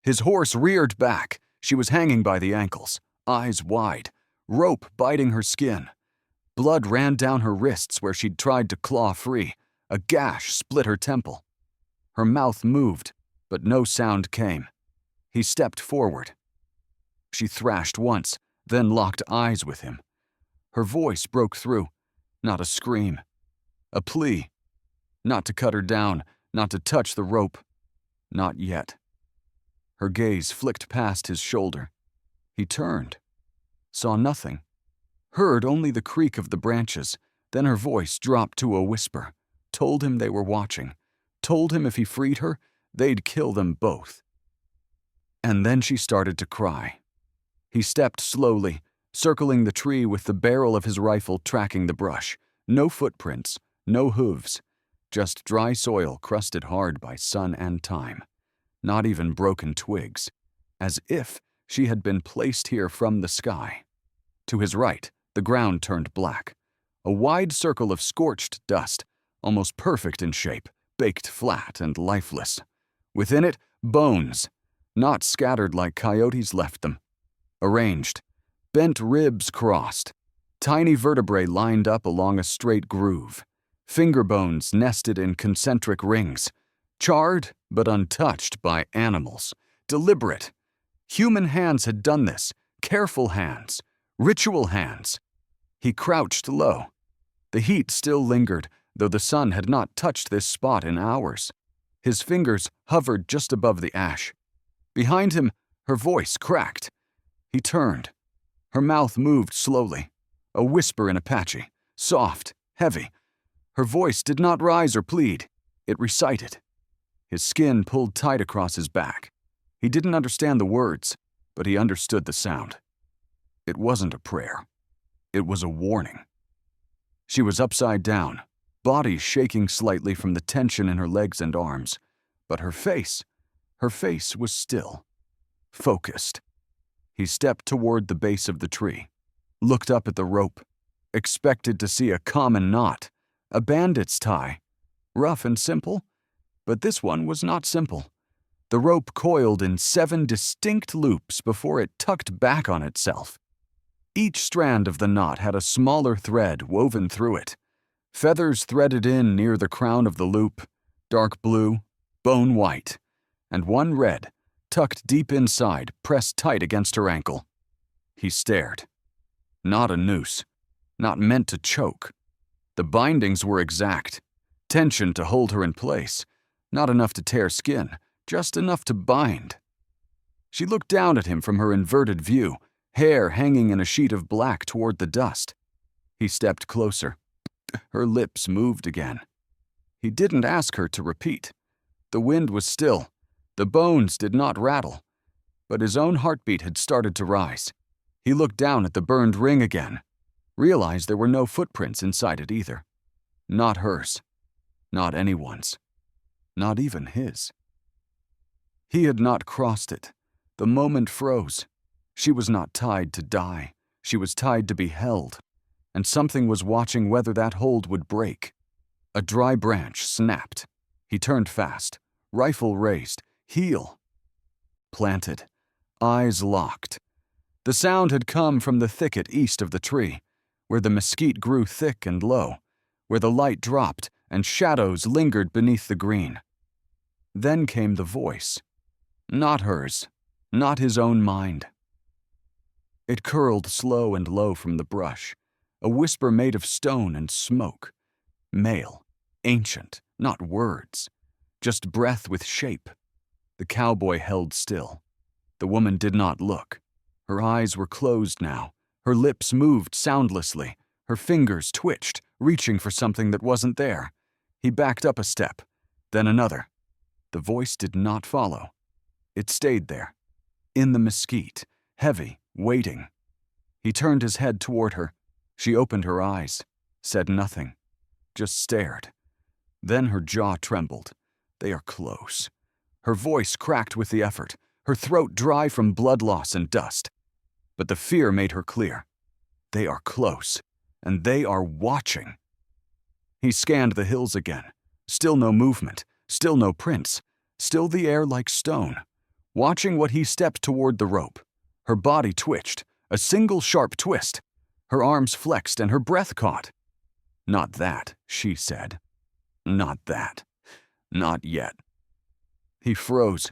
His horse reared back. She was hanging by the ankles, eyes wide, rope biting her skin. Blood ran down her wrists where she'd tried to claw free. A gash split her temple. Her mouth moved, but no sound came. He stepped forward. She thrashed once, then locked eyes with him. Her voice broke through, not a scream, a plea. Not to cut her down, not to touch the rope. Not yet. Her gaze flicked past his shoulder. He turned, saw nothing, heard only the creak of the branches. Then her voice dropped to a whisper, told him they were watching, told him if he freed her, they'd kill them both. And then she started to cry. He stepped slowly, circling the tree with the barrel of his rifle tracking the brush. No footprints, no hooves, just dry soil crusted hard by sun and time. Not even broken twigs, as if she had been placed here from the sky. To his right, the ground turned black. A wide circle of scorched dust, almost perfect in shape, baked flat and lifeless. Within it, bones, not scattered like coyotes left them. Arranged, bent ribs crossed, tiny vertebrae lined up along a straight groove, finger bones nested in concentric rings, charred but untouched by animals, deliberate. Human hands had done this, careful hands, ritual hands. He crouched low. The heat still lingered, though the sun had not touched this spot in hours. His fingers hovered just above the ash. Behind him, her voice cracked. He turned. Her mouth moved slowly, a whisper in Apache, soft, heavy. Her voice did not rise or plead. It recited. His skin pulled tight across his back. He didn't understand the words, but he understood the sound. It wasn't a prayer. It was a warning. She was upside down, body shaking slightly from the tension in her legs and arms, but her face was still, focused. He stepped toward the base of the tree, looked up at the rope, expected to see a common knot, a bandit's tie, rough and simple, but this one was not simple. The rope coiled in 7 distinct loops before it tucked back on itself. Each strand of the knot had a smaller thread woven through it, feathers threaded in near the crown of the loop, dark blue, bone white, and one red, tucked deep inside, pressed tight against her ankle. He stared. Not a noose, not meant to choke. The bindings were exact, tension to hold her in place, not enough to tear skin, just enough to bind. She looked down at him from her inverted view, hair hanging in a sheet of black toward the dust. He stepped closer. Her lips moved again. He didn't ask her to repeat. The wind was still. The bones did not rattle. But his own heartbeat had started to rise. He looked down at the burned ring again, realized there were no footprints inside it either. Not hers. Not anyone's. Not even his. He had not crossed it. The moment froze. She was not tied to die. She was tied to be held. And something was watching whether that hold would break. A dry branch snapped. He turned fast, rifle raised, heel planted, eyes locked. The sound had come from the thicket east of the tree, where the mesquite grew thick and low, where the light dropped and shadows lingered beneath the green. Then came the voice. Not hers, not his own mind. It curled slow and low from the brush, a whisper made of stone and smoke. Male, ancient, not words, just breath with shape. The cowboy held still. The woman did not look. Her eyes were closed now. Her lips moved soundlessly. Her fingers twitched, reaching for something that wasn't there. He backed up a step, then another. The voice did not follow. It stayed there, in the mesquite, heavy, waiting. He turned his head toward her. She opened her eyes, said nothing, just stared. Then her jaw trembled. They are close. Her voice cracked with the effort, her throat dry from blood loss and dust. But the fear made her clear. They are close, and they are watching. He scanned the hills again. Still no movement, still no prints, still the air like stone. watching what he stepped toward the rope. Her body twitched, a single sharp twist. Her arms flexed and her breath caught. "Not that," she said. "Not that. Not yet." He froze.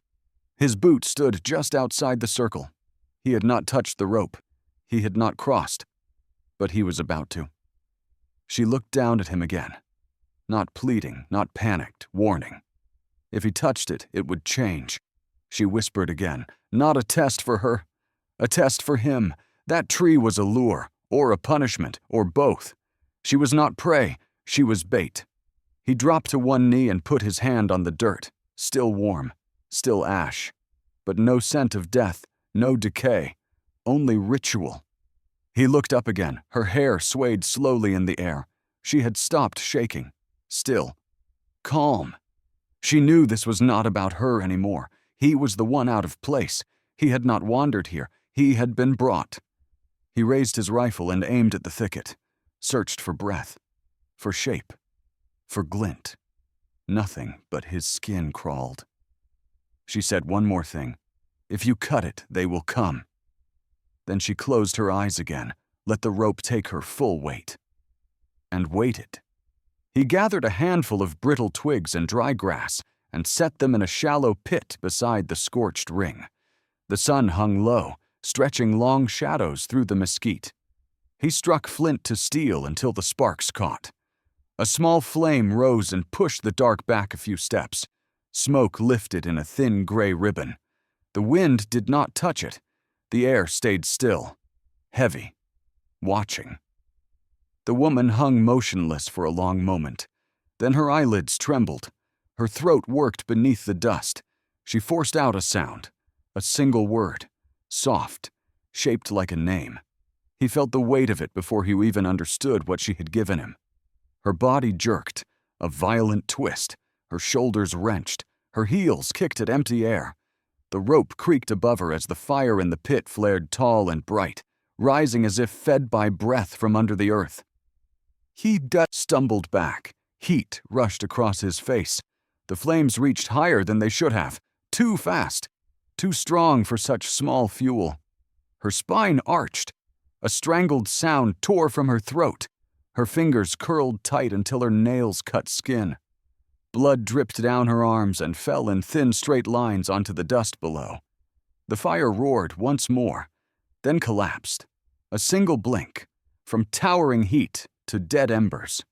His boot stood just outside the circle. He had not touched the rope. He had not crossed. But he was about to. She looked down at him again. Not pleading, not panicked, warning. If he touched it, it would change. She whispered again, not a test for her. A test for him. That tree was a lure, or a punishment, or both. She was not prey, she was bait. He dropped to one knee and put his hand on the dirt, still warm, still ash. But no scent of death, no decay, only ritual. He looked up again, her hair swayed slowly in the air. She had stopped shaking, still, calm. She knew this was not about her anymore. He was the one out of place. He had not wandered here. He had been brought. He raised his rifle and aimed at the thicket, searched for breath, for shape, for glint. Nothing but his skin crawled. She said one more thing. "If you cut it, they will come." Then she closed her eyes again, let the rope take her full weight. And waited. He gathered a handful of brittle twigs and dry grass and set them in a shallow pit beside the scorched ring. The sun hung low, stretching long shadows through the mesquite. He struck flint to steel until the sparks caught. A small flame rose and pushed the dark back a few steps. Smoke lifted in a thin gray ribbon. The wind did not touch it. The air stayed still, heavy, watching. The woman hung motionless for a long moment. Then her eyelids trembled. Her throat worked beneath the dust. She forced out a sound, a single word, soft, shaped like a name. He felt the weight of it before he even understood what she had given him. Her body jerked, a violent twist. Her shoulders wrenched. Her heels kicked at empty air. The rope creaked above her as the fire in the pit flared tall and bright, rising as if fed by breath from under the earth. He stumbled back. Heat rushed across his face. The flames reached higher than they should have. Too fast. Too strong for such small fuel. Her spine arched. A strangled sound tore from her throat. Her fingers curled tight until her nails cut skin. Blood dripped down her arms and fell in thin straight lines onto the dust below. The fire roared once more, then collapsed. A single blink, from towering heat to dead embers.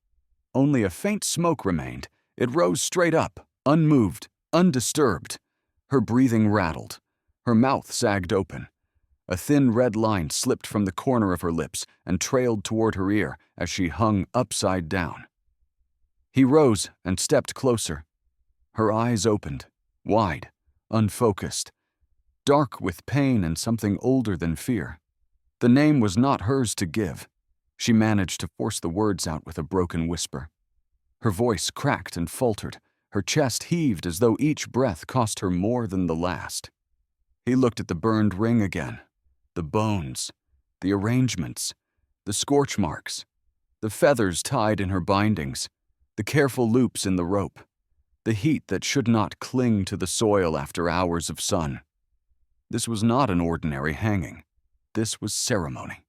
Only a faint smoke remained. It rose straight up, unmoved, undisturbed. Her breathing rattled. Her mouth sagged open. A thin red line slipped from the corner of her lips and trailed toward her ear as she hung upside down. He rose and stepped closer. Her eyes opened, wide, unfocused, dark with pain and something older than fear. The name was not hers to give. She managed to force the words out with a broken whisper. Her voice cracked and faltered. Her chest heaved as though each breath cost her more than the last. He looked at the burned ring again. The bones, the arrangements, the scorch marks, the feathers tied in her bindings, the careful loops in the rope, the heat that should not cling to the soil after hours of sun. This was not an ordinary hanging. This was ceremony.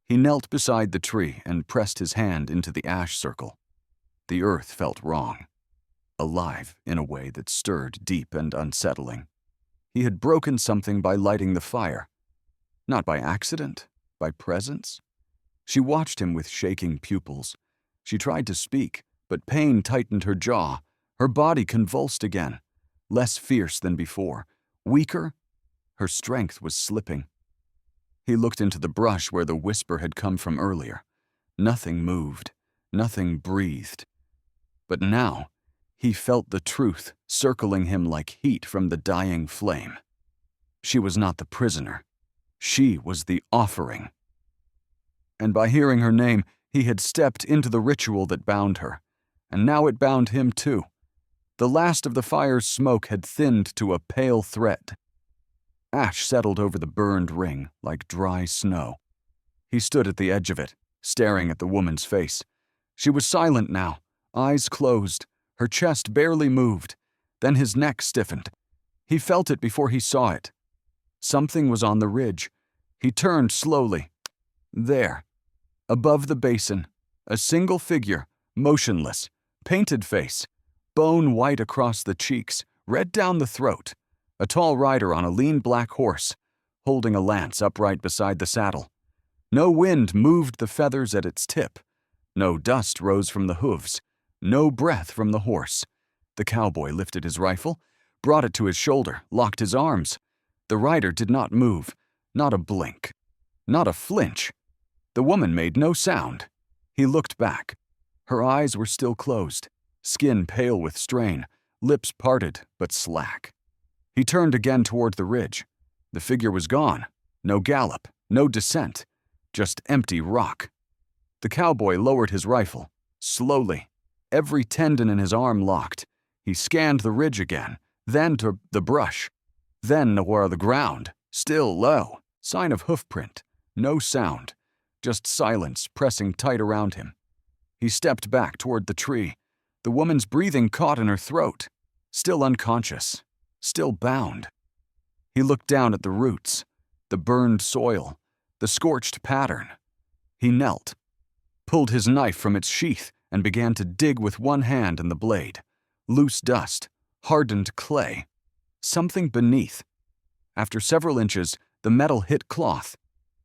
He knelt beside the tree and pressed his hand into the ash circle. The earth felt wrong, alive in a way that stirred deep and unsettling. He had broken something by lighting the fire. Not by accident, by presence. She watched him with shaking pupils. She tried to speak, but pain tightened her jaw. Her body convulsed again, less fierce than before. Weaker, her strength was slipping. He looked into the brush where the whisper had come from earlier. Nothing moved, nothing breathed. But now, he felt the truth circling him like heat from the dying flame. She was not the prisoner. She was the offering. And by hearing her name, he had stepped into the ritual that bound her. And now it bound him too. The last of the fire's smoke had thinned to a pale thread. Ash settled over the burned ring like dry snow. He stood at the edge of it, staring at the woman's face. She was silent now, eyes closed, her chest barely moved. Then his neck stiffened. He felt it before he saw it. Something was on the ridge. He turned slowly. There, above the basin, a single figure, motionless, painted face, bone white across the cheeks, red down the throat, a tall rider on a lean black horse, holding a lance upright beside the saddle. No wind moved the feathers at its tip. No dust rose from the hooves. No breath from the horse. The cowboy lifted his rifle, brought it to his shoulder, locked his arms. The rider did not move, not a blink, not a flinch. The woman made no sound. He looked back. Her eyes were still closed, skin pale with strain, lips parted but slack. He turned again toward the ridge. The figure was gone. No gallop, no descent, just empty rock. The cowboy lowered his rifle, slowly, every tendon in his arm locked. He scanned the ridge again, then to the brush, then toward the ground, still low, sign of hoofprint, no sound, just silence pressing tight around him. He stepped back toward the tree, the woman's breathing caught in her throat, still unconscious, still bound. He looked down at the roots, the burned soil, the scorched pattern. He knelt, pulled his knife from its sheath, and began to dig with one hand in the blade. Loose dust, hardened clay, something beneath. After several inches, the metal hit cloth.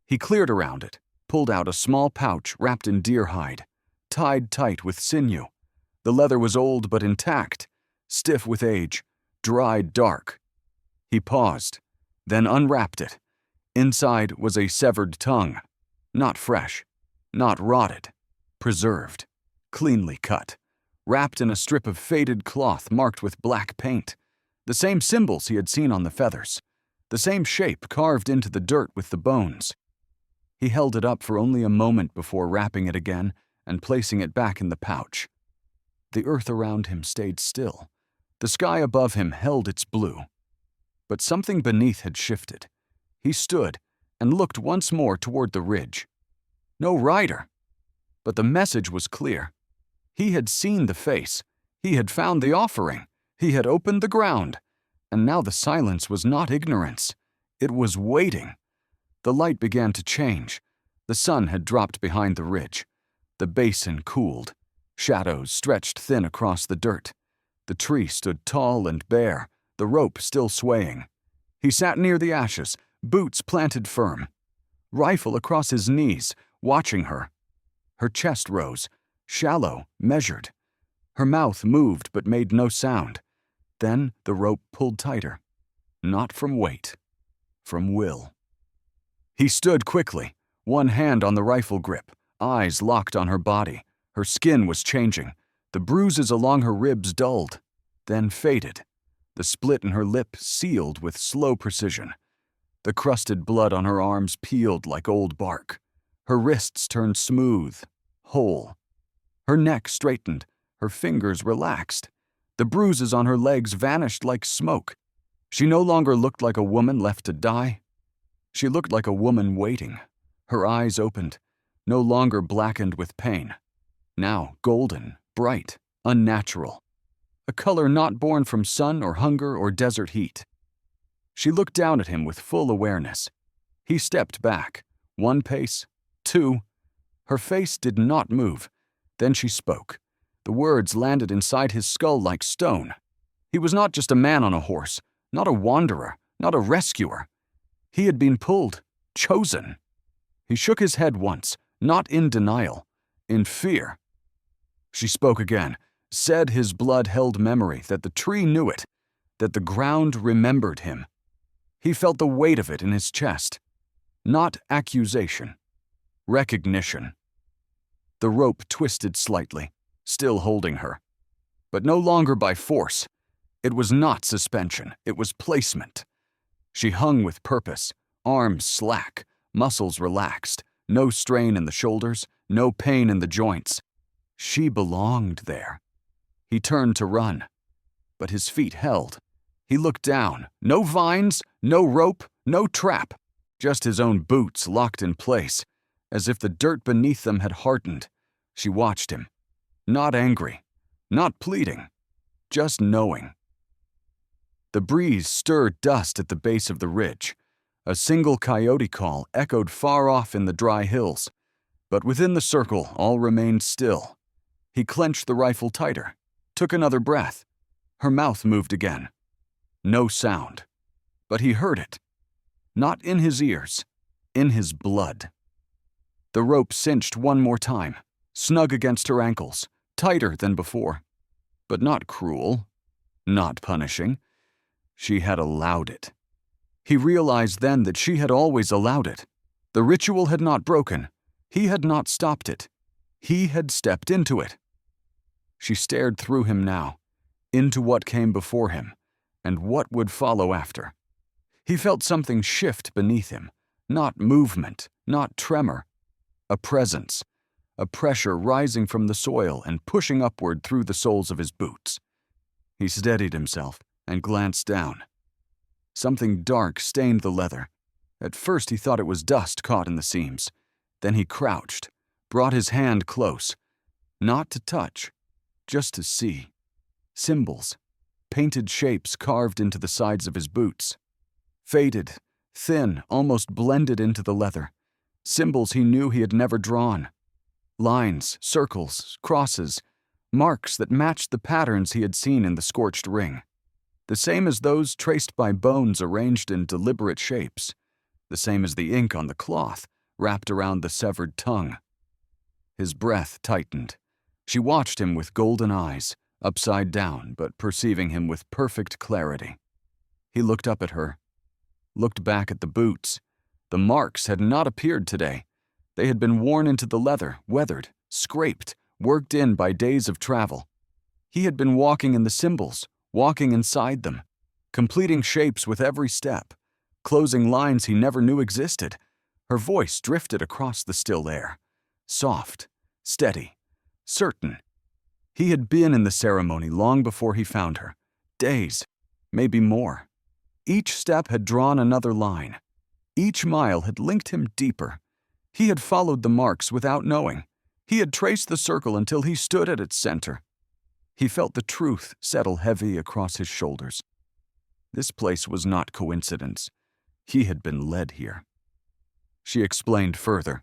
He cleared around it, pulled out a small pouch wrapped in deer hide, tied tight with sinew. The leather was old but intact, stiff with age, dried dark. He paused, then unwrapped it. Inside was a severed tongue, not fresh, not rotted, preserved, cleanly cut, wrapped in a strip of faded cloth marked with black paint, the same symbols he had seen on the feathers, the same shape carved into the dirt with the bones. He held it up for only a moment before wrapping it again and placing it back in the pouch. The earth around him stayed still. The sky above him held its blue. But something beneath had shifted. He stood and looked once more toward the ridge. No rider. But the message was clear. He had seen the face. He had found the offering. He had opened the ground. And now the silence was not ignorance. It was waiting. The light began to change. The sun had dropped behind the ridge. The basin cooled. Shadows stretched thin across the dirt. The tree stood tall and bare, the rope still swaying. He sat near the ashes, boots planted firm, rifle across his knees, watching her. Her chest rose, shallow, measured. Her mouth moved but made no sound. Then the rope pulled tighter. Not from weight, from will. He stood quickly, one hand on the rifle grip, eyes locked on her body. Her skin was changing. The bruises along her ribs dulled, then faded. The split in her lip sealed with slow precision. The crusted blood on her arms peeled like old bark. Her wrists turned smooth, whole. Her neck straightened, her fingers relaxed. The bruises on her legs vanished like smoke. She no longer looked like a woman left to die. She looked like a woman waiting. Her eyes opened, no longer blackened with pain. Now golden, bright, unnatural. A color not born from sun or hunger or desert heat. She looked down at him with full awareness. He stepped back, one pace, two. Her face did not move. Then she spoke. The words landed inside his skull like stone. He was not just a man on a horse, not a wanderer, not a rescuer. He had been pulled, chosen. He shook his head once, not in denial, in fear. She spoke again, said his blood held memory, that the tree knew it, that the ground remembered him. He felt the weight of it in his chest. Not accusation, recognition. The rope twisted slightly, still holding her. But no longer by force. It was not suspension, it was placement. She hung with purpose, arms slack, muscles relaxed, no strain in the shoulders, no pain in the joints. She belonged there. He turned to run, but his feet held. He looked down. No vines, no rope, no trap. Just his own boots locked in place, as if the dirt beneath them had hardened. She watched him. Not angry, not pleading, just knowing. The breeze stirred dust at the base of the ridge. A single coyote call echoed far off in the dry hills. But within the circle, all remained still. He clenched the rifle tighter, took another breath. Her mouth moved again. No sound. But he heard it. Not in his ears, in his blood. The rope cinched one more time, snug against her ankles, tighter than before. But not cruel, not punishing. She had allowed it. He realized then that she had always allowed it. The ritual had not broken. He had not stopped it. He had stepped into it. She stared through him now, into what came before him, and what would follow after. He felt something shift beneath him, not movement, not tremor. A presence, a pressure rising from the soil and pushing upward through the soles of his boots. He steadied himself and glanced down. Something dark stained the leather. At first he thought it was dust caught in the seams. Then he crouched, brought his hand close, not to touch, just to see. Symbols, painted shapes carved into the sides of his boots. Faded, thin, almost blended into the leather. Symbols he knew he had never drawn. Lines, circles, crosses, marks that matched the patterns he had seen in the scorched ring. The same as those traced by bones arranged in deliberate shapes. The same as the ink on the cloth, wrapped around the severed tongue. His breath tightened. She watched him with golden eyes, upside down, but perceiving him with perfect clarity. He looked up at her, looked back at the boots. The marks had not appeared today. They had been worn into the leather, weathered, scraped, worked in by days of travel. He had been walking in the symbols, walking inside them, completing shapes with every step, closing lines he never knew existed. Her voice drifted across the still air, soft, steady, certain. He had been in the ceremony long before he found her. Days, maybe more. Each step had drawn another line. Each mile had linked him deeper. He had followed the marks without knowing. He had traced the circle until he stood at its center. He felt the truth settle heavy across his shoulders. This place was not coincidence. He had been led here. She explained further.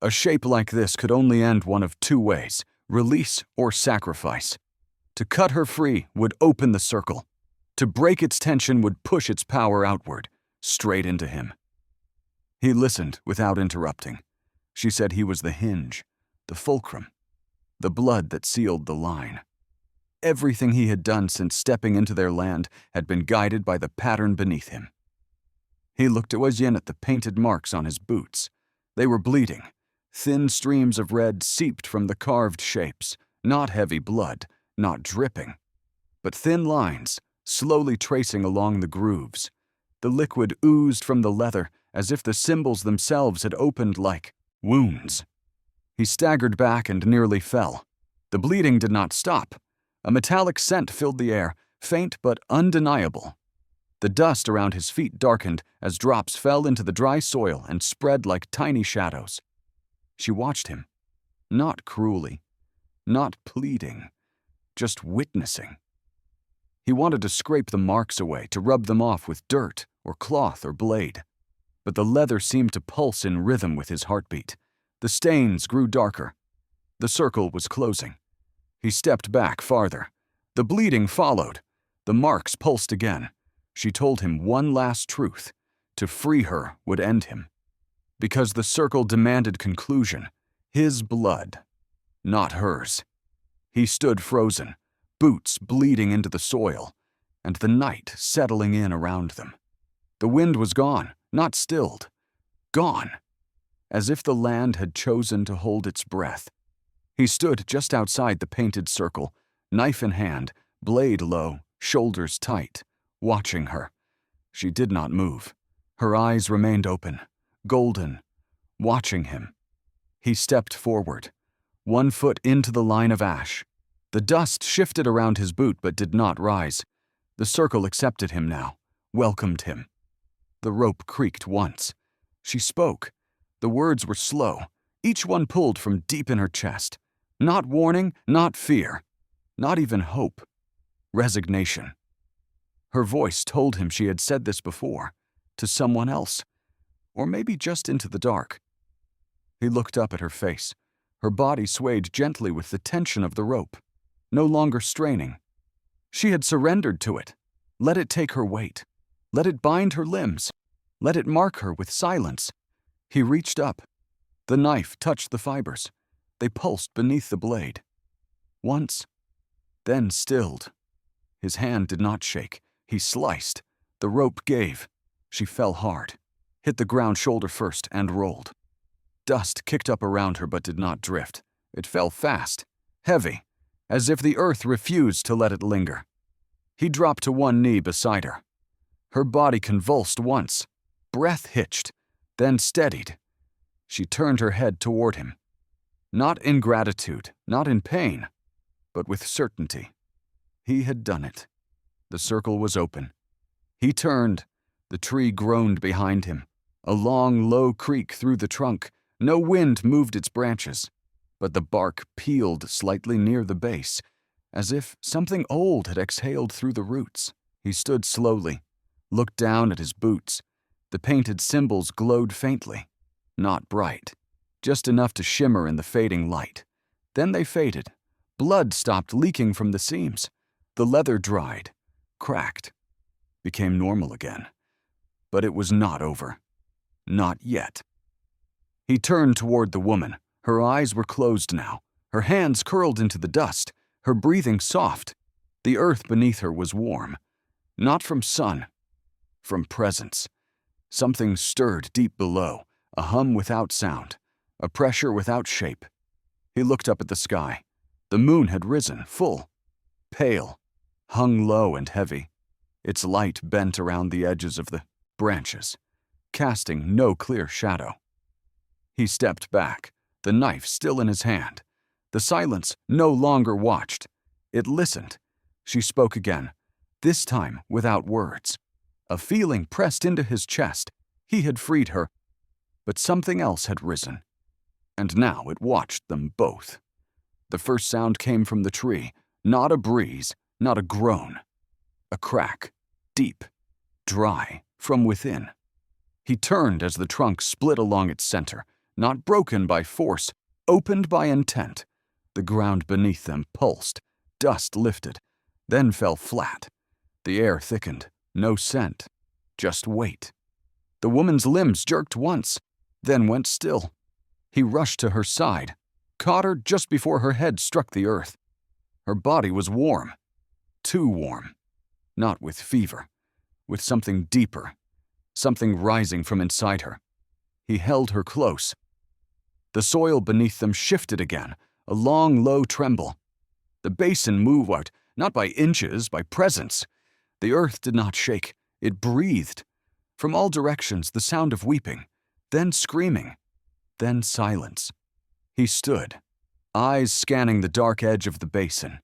A shape like this could only end one of two ways, release or sacrifice. To cut her free would open the circle. To break its tension would push its power outward, straight into him. He listened without interrupting. She said he was the hinge, the fulcrum, the blood that sealed the line. Everything he had done since stepping into their land had been guided by the pattern beneath him. He looked at the painted marks on his boots. They were bleeding. Thin streams of red seeped from the carved shapes, not heavy blood, not dripping, but thin lines, slowly tracing along the grooves. The liquid oozed from the leather as if the symbols themselves had opened like wounds. He staggered back and nearly fell. The bleeding did not stop. A metallic scent filled the air, faint but undeniable. The dust around his feet darkened as drops fell into the dry soil and spread like tiny shadows. She watched him, not cruelly, not pleading, just witnessing. He wanted to scrape the marks away, to rub them off with dirt or cloth or blade. But the leather seemed to pulse in rhythm with his heartbeat. The stains grew darker. The circle was closing. He stepped back farther. The bleeding followed. The marks pulsed again. She told him one last truth. To free her would end him. Because the circle demanded conclusion. His blood, not hers. He stood frozen, boots bleeding into the soil, and the night settling in around them. The wind was gone, not stilled. Gone. As if the land had chosen to hold its breath. He stood just outside the painted circle, knife in hand, blade low, shoulders tight, watching her. She did not move. Her eyes remained open, golden, watching him. He stepped forward, 1 foot into the line of ash. The dust shifted around his boot but did not rise. The circle accepted him now, welcomed him. The rope creaked once. She spoke. The words were slow, each one pulled from deep in her chest. Not warning, not fear, not even hope. Resignation. Her voice told him she had said this before, to someone else, or maybe just into the dark. He looked up at her face. Her body swayed gently with the tension of the rope, no longer straining. She had surrendered to it. Let it take her weight. Let it bind her limbs. Let it mark her with silence. He reached up. The knife touched the fibers. They pulsed beneath the blade. Once, then stilled. His hand did not shake. He sliced. The rope gave. She fell hard, hit the ground shoulder first, and rolled. Dust kicked up around her but did not drift. It fell fast, heavy, as if the earth refused to let it linger. He dropped to one knee beside her. Her body convulsed once, breath hitched, then steadied. She turned her head toward him. Not in gratitude, not in pain, but with certainty. He had done it. The circle was open. He turned. The tree groaned behind him. A long, low creak through the trunk. No wind moved its branches, but the bark peeled slightly near the base, as if something old had exhaled through the roots. He stood slowly, looked down at his boots. The painted symbols glowed faintly, not bright, just enough to shimmer in the fading light. Then they faded. Blood stopped leaking from the seams. The leather dried, cracked, became normal again. But it was not over. Not yet. He turned toward the woman. Her eyes were closed now. Her hands curled into the dust, her breathing soft. The earth beneath her was warm. Not from sun, from presence. Something stirred deep below, a hum without sound, a pressure without shape. He looked up at the sky. The moon had risen, full, pale, hung low and heavy. Its light bent around the edges of the branches, casting no clear shadow. He stepped back, the knife still in his hand. The silence no longer watched. It listened. She spoke again, this time without words. A feeling pressed into his chest. He had freed her, but something else had risen. And now it watched them both. The first sound came from the tree, not a breeze, not a groan. A crack, deep, dry, from within. He turned as the trunk split along its center, not broken by force, opened by intent. The ground beneath them pulsed, dust lifted, then fell flat. The air thickened, no scent, just weight. The woman's limbs jerked once, then went still. He rushed to her side, caught her just before her head struck the earth. Her body was warm, too warm, not with fever, with something deeper, something rising from inside her. He held her close. The soil beneath them shifted again, a long, low tremble. The basin moved out, not by inches, by presence. The earth did not shake, it breathed. From all directions, the sound of weeping, then screaming, then silence. He stood, eyes scanning the dark edge of the basin.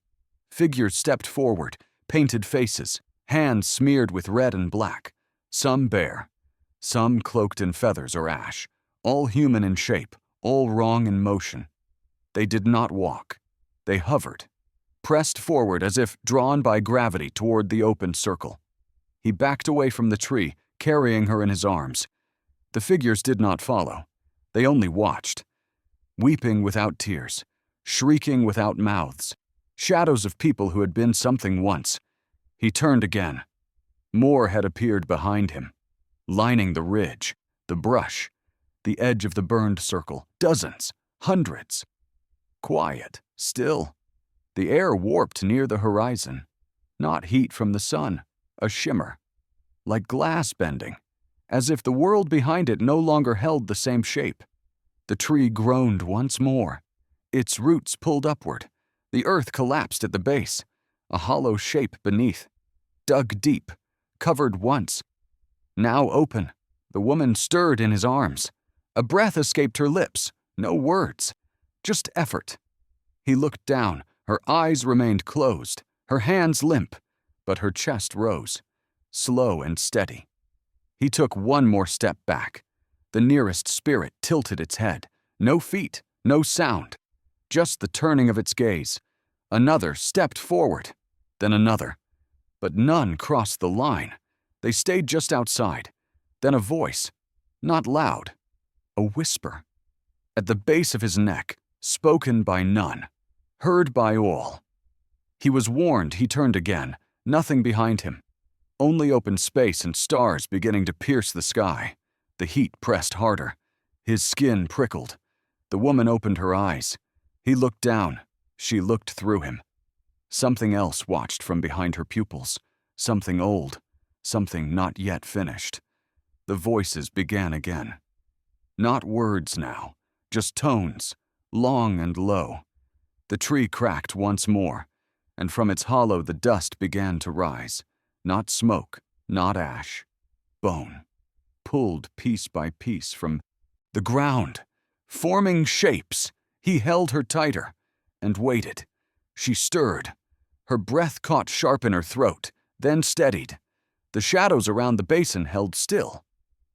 Figures stepped forward, painted faces, hands smeared with red and black, some bare, some cloaked in feathers or ash, all human in shape, all wrong in motion. They did not walk. They hovered, pressed forward as if drawn by gravity toward the open circle. He backed away from the tree, carrying her in his arms. The figures did not follow. They only watched, weeping without tears, shrieking without mouths, shadows of people who had been something once. He turned again. More had appeared behind him, lining the ridge, the brush, the edge of the burned circle, dozens, hundreds. Quiet, still. The air warped near the horizon. Not heat from the sun, a shimmer, like glass bending, as if the world behind it no longer held the same shape. The tree groaned once more. Its roots pulled upward. The earth collapsed at the base, a hollow shape beneath, dug deep, covered once. Now open, the woman stirred in his arms. A breath escaped her lips, no words, just effort. He looked down, her eyes remained closed, her hands limp, but her chest rose, slow and steady. He took one more step back. The nearest spirit tilted its head. No feet, no sound, just the turning of its gaze. Another stepped forward, then another. But none crossed the line. They stayed just outside. Then a voice, not loud, a whisper, at the base of his neck, spoken by none, heard by all. He was warned. He turned again, nothing behind him. Only open space and stars beginning to pierce the sky. The heat pressed harder. His skin prickled. The woman opened her eyes. He looked down. She looked through him. Something else watched from behind her pupils. Something old. Something not yet finished. The voices began again. Not words now, just tones, long and low. The tree cracked once more, and from its hollow the dust began to rise. Not smoke, not ash. Bone. Pulled piece by piece from the ground. Forming shapes. He held her tighter and waited. She stirred. Her breath caught sharp in her throat, then steadied. The shadows around the basin held still.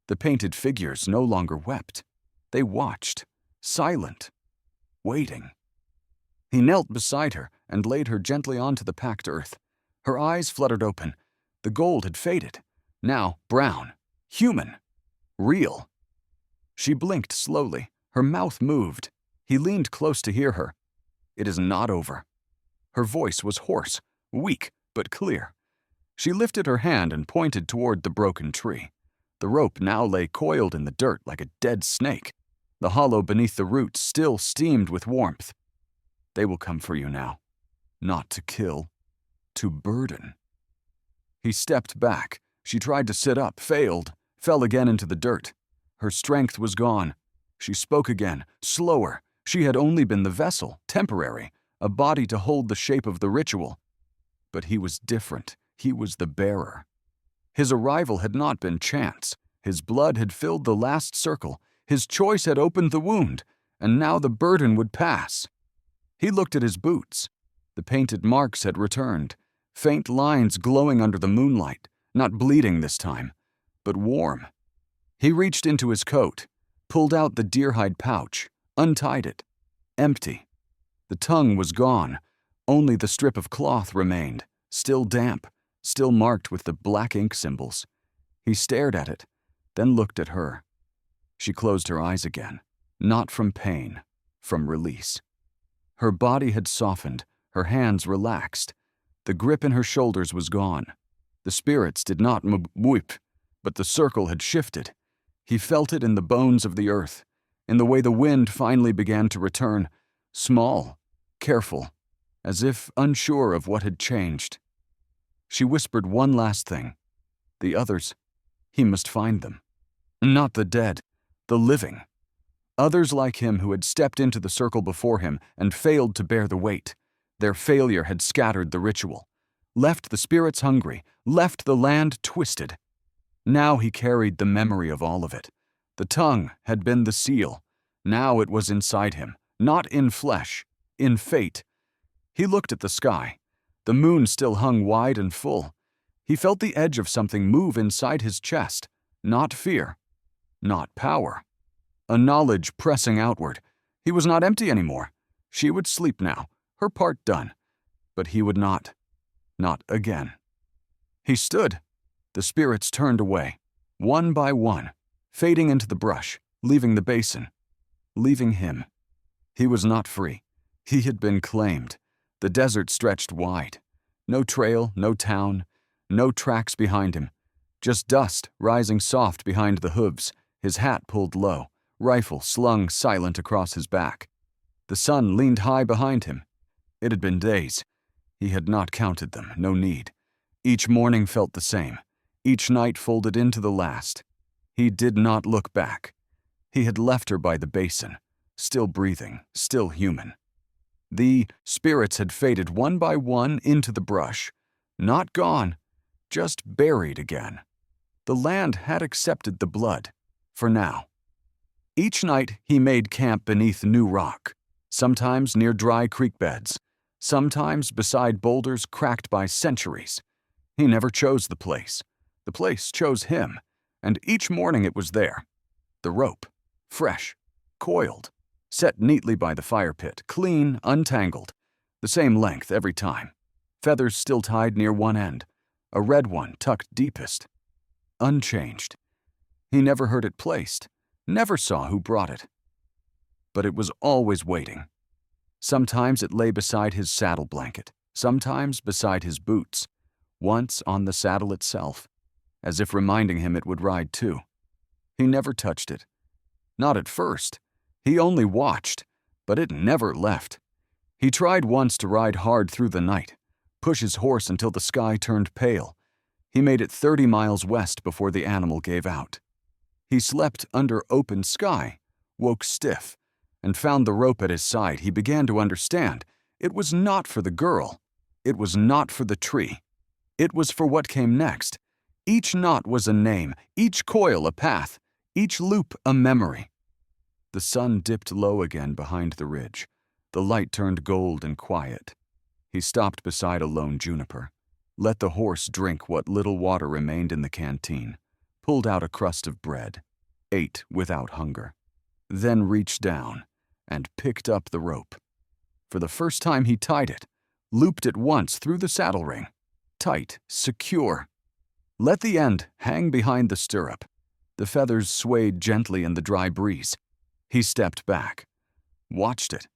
The painted figures no longer wept. They watched, silent, waiting. He knelt beside her and laid her gently onto the packed earth. Her eyes fluttered open. The gold had faded. Now brown, human, real. She blinked slowly. Her mouth moved. He leaned close to hear her. It is not over. Her voice was hoarse, weak, but clear. She lifted her hand and pointed toward the broken tree. The rope now lay coiled in the dirt like a dead snake. The hollow beneath the roots still steamed with warmth. They will come for you now. Not to kill, to burden. He stepped back. She tried to sit up, failed, fell again into the dirt. Her strength was gone. She spoke again, slower. She had only been the vessel, temporary, a body to hold the shape of the ritual. But he was different. He was the bearer. His arrival had not been chance. His blood had filled the last circle. His choice had opened the wound, and now the burden would pass. He looked at his boots. The painted marks had returned, faint lines glowing under the moonlight, not bleeding this time, but warm. He reached into his coat, pulled out the deer-hide pouch, untied it. Empty. The tongue was gone. Only the strip of cloth remained, still damp, still marked with the black ink symbols. He stared at it, then looked at her. She closed her eyes again, not from pain, from release. Her body had softened, her hands relaxed. The grip in her shoulders was gone. The spirits did not weep, but the circle had shifted. He felt it in the bones of the earth, in the way the wind finally began to return, small, careful, as if unsure of what had changed. She whispered one last thing. The others, he must find them. Not the dead, the living. Others like him who had stepped into the circle before him and failed to bear the weight. Their failure had scattered the ritual, left the spirits hungry, left the land twisted. Now he carried the memory of all of it. The tongue had been the seal. Now it was inside him, not in flesh, in fate. He looked at the sky. The moon still hung wide and full. He felt the edge of something move inside his chest, not fear, not power. A knowledge pressing outward. He was not empty anymore. She would sleep now, her part done. But he would not again. He stood. The spirits turned away, one by one, fading into the brush, leaving the basin, leaving him. He was not free. He had been claimed. The desert stretched wide. No trail, no town, no tracks behind him. Just dust rising soft behind the hooves, his hat pulled low, rifle slung silent across his back. The sun leaned high behind him. It had been days. He had not counted them, no need. Each morning felt the same. Each night folded into the last. He did not look back. He had left her by the basin, still breathing, still human. The spirits had faded one by one into the brush. Not gone, just buried again. The land had accepted the blood, for now. Each night he made camp beneath new rock, sometimes near dry creek beds, sometimes beside boulders cracked by centuries. He never chose the place. The place chose him, and each morning it was there. The rope, fresh, coiled, set neatly by the fire pit, clean, untangled, the same length every time. Feathers still tied near one end, a red one tucked deepest. Unchanged. He never heard it placed, never saw who brought it. But it was always waiting. Sometimes it lay beside his saddle blanket, sometimes beside his boots, once on the saddle itself, as if reminding him it would ride too. He never touched it. Not at first. He only watched, but it never left. He tried once to ride hard through the night, push his horse until the sky turned pale. He made it 30 miles west before the animal gave out. He slept under open sky, woke stiff, and found the rope at his side. He began to understand. It was not for the girl. It was not for the tree. It was for what came next. Each knot was a name, each coil a path, each loop a memory. The sun dipped low again behind the ridge. The light turned gold and quiet. He stopped beside a lone juniper, let the horse drink what little water remained in the canteen, pulled out a crust of bread, ate without hunger, then reached down and picked up the rope. For the first time he tied it, looped it once through the saddle ring, tight, secure. Let the end hang behind the stirrup. The feathers swayed gently in the dry breeze. He stepped back, watched it.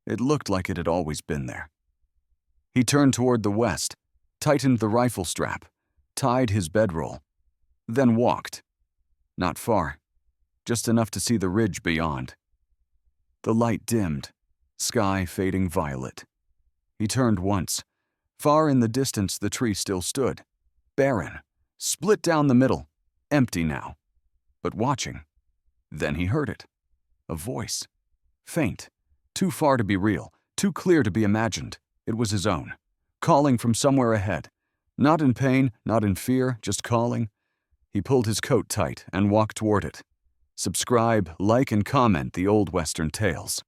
It looked like it had always been there. He turned toward the west, tightened the rifle strap, tied his bedroll, then walked. Not far, just enough to see the ridge beyond. The light dimmed, sky fading violet. He turned once. Far in the distance the tree still stood, barren, split down the middle, empty now, but watching. Then he heard it. A voice. Faint, too far to be real, too clear to be imagined. It was his own, calling from somewhere ahead. Not in pain, not in fear, just calling. He pulled his coat tight and walked toward it. Subscribe, like, and comment the Old Western Tales.